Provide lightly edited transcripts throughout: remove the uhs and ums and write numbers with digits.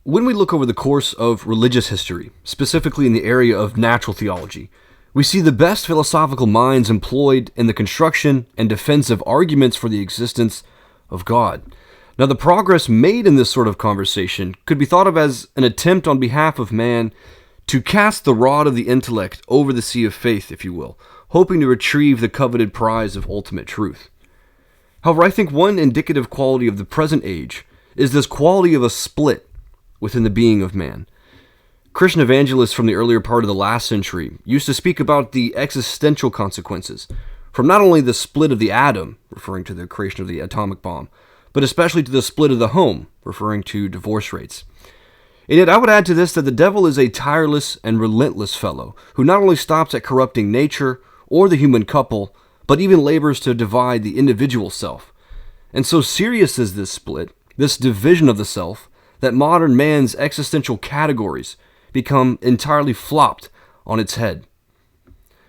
When we look over the course of religious history, specifically in the area of natural theology, we see the best philosophical minds employed in the construction and defense of arguments for the existence of God. Now, the progress made in this sort of conversation could be thought of as an attempt on behalf of man to cast the rod of the intellect over the sea of faith, if you will, hoping to retrieve the coveted prize of ultimate truth. However, I think one indicative quality of the present age is this quality of a split within the being of man. Christian evangelists from the earlier part of the last century used to speak about the existential consequences from not only the split of the atom, referring to the creation of the atomic bomb, but especially to the split of the home, referring to divorce rates. And yet I would add to this that the devil is a tireless and relentless fellow who not only stops at corrupting nature or the human couple, but even labors to divide the individual self. And so serious is this split, this division of the self, that modern man's existential categories become entirely flopped on its head.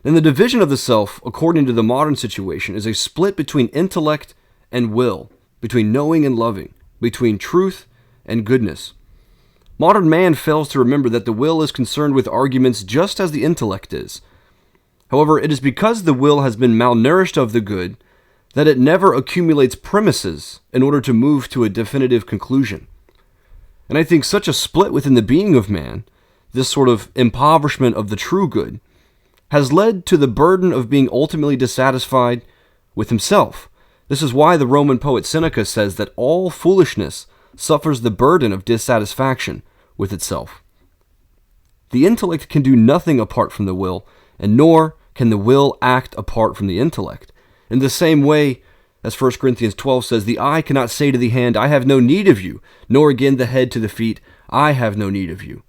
And the division of the self, according to the modern situation, is a split between intellect and will, between knowing and loving, between truth and goodness. Modern man fails to remember that the will is concerned with arguments just as the intellect is. However, it is because the will has been malnourished of the good that it never accumulates premises in order to move to a definitive conclusion. And I think such a split within the being of man, this sort of impoverishment of the true good, has led to the burden of being ultimately dissatisfied with himself. This is why the Roman poet Seneca says that all foolishness suffers the burden of dissatisfaction with itself. The intellect can do nothing apart from the will, and nor can the will act apart from the intellect. In the same way, as 1 Corinthians 12 says, the eye cannot say to the hand, I have no need of you, nor again the head to the feet, I have no need of you.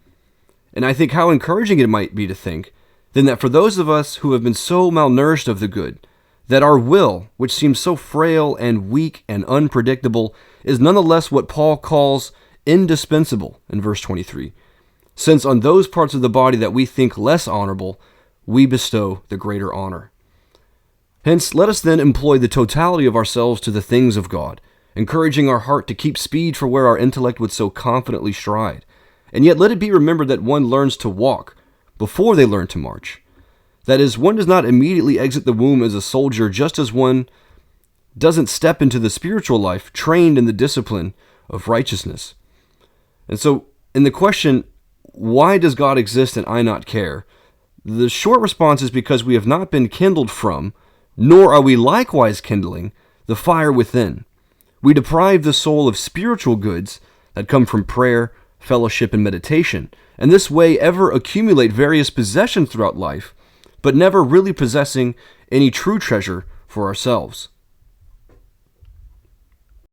And I think how encouraging it might be to think, then, that for those of us who have been so malnourished of the good, that our will, which seems so frail and weak and unpredictable, is nonetheless what Paul calls indispensable in verse 23, since on those parts of the body that we think less honorable, we bestow the greater honor. Hence, let us then employ the totality of ourselves to the things of God, encouraging our heart to keep speed for where our intellect would so confidently stride. And yet let it be remembered that one learns to walk before they learn to march. That is, one does not immediately exit the womb as a soldier, just as one doesn't step into the spiritual life trained in the discipline of righteousness. And so, in the question, why does God exist and I not care? The short response is because we have not been kindled from, nor are we likewise kindling, the fire within. We deprive the soul of spiritual goods that come from prayer, fellowship, and meditation, and this way ever accumulate various possessions throughout life, but never really possessing any true treasure for ourselves.